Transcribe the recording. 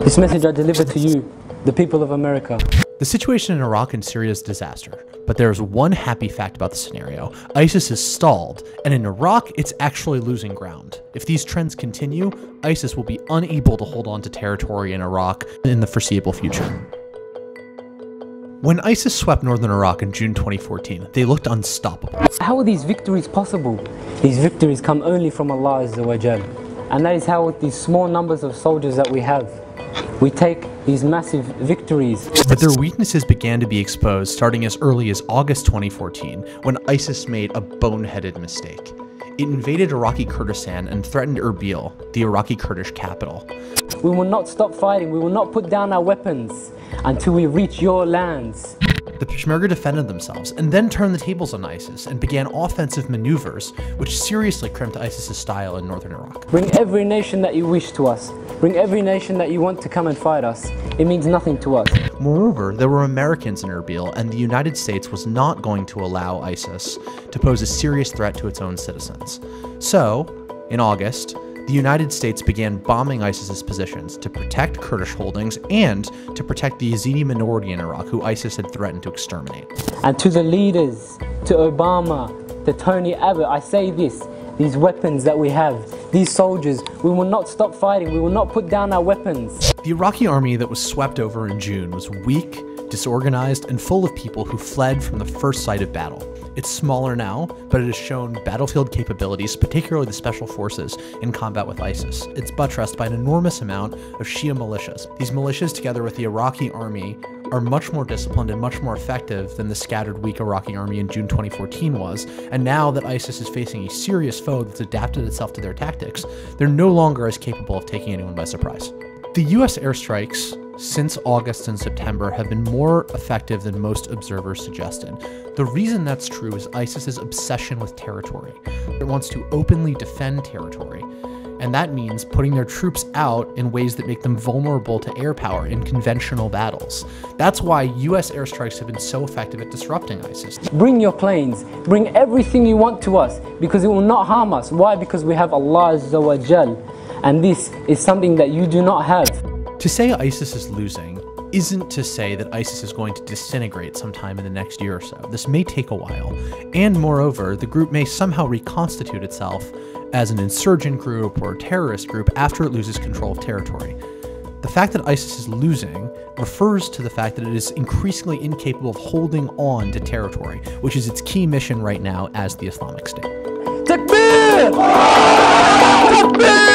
This message I deliver to you, the people of America. The situation in Iraq and Syria is a disaster, but there's one happy fact about the scenario. ISIS is stalled, and in Iraq, it's actually losing ground. If these trends continue, ISIS will be unable to hold on to territory in Iraq in the foreseeable future. When ISIS swept northern Iraq in June 2014, they looked unstoppable. How are these victories possible? These victories come only from Allah Azza wa Jal. And that is how with these small numbers of soldiers that we have, we take these massive victories. But their weaknesses began to be exposed starting as early as August 2014, when ISIS made a boneheaded mistake. It invaded Iraqi Kurdistan and threatened Erbil, the Iraqi Kurdish capital. We will not stop fighting, we will not put down our weapons until we reach your lands. The Peshmerga defended themselves and then turned the tables on ISIS and began offensive maneuvers, which seriously crimped ISIS's style in northern Iraq. Bring every nation that you wish to us. Bring every nation that you want to come and fight us. It means nothing to us. Moreover, there were Americans in Erbil, and the United States was not going to allow ISIS to pose a serious threat to its own citizens. So, in August, the United States began bombing ISIS's positions to protect Kurdish holdings and to protect the Yazidi minority in Iraq, who ISIS had threatened to exterminate. And to the leaders, to Obama, to Tony Abbott, I say this: these weapons that we have, these soldiers, we will not stop fighting, we will not put down our weapons. The Iraqi army that was swept over in June was weak, disorganized, and full of people who fled from the first sight of battle. It's smaller now, but it has shown battlefield capabilities, particularly the special forces, in combat with ISIS. It's buttressed by an enormous amount of Shia militias. These militias, together with the Iraqi army, are much more disciplined and much more effective than the scattered, weak Iraqi army in June 2014 was. And now that ISIS is facing a serious foe that's adapted itself to their tactics, they're no longer as capable of taking anyone by surprise. The US airstrikes since August and September have been more effective than most observers suggested. The reason that's true is ISIS's obsession with territory. It wants to openly defend territory, and that means putting their troops out in ways that make them vulnerable to air power in conventional battles. That's why US airstrikes have been so effective at disrupting ISIS. Bring your planes, bring everything you want to us, because it will not harm us. Why? Because we have Allah Azza wa Jal, and this is something that you do not have. To say ISIS is losing isn't to say that ISIS is going to disintegrate sometime in the next year or so. This may take a while, and moreover, the group may somehow reconstitute itself as an insurgent group or a terrorist group after it loses control of territory. The fact that ISIS is losing refers to the fact that it is increasingly incapable of holding on to territory, which is its key mission right now as the Islamic State. Takbir! Takbir!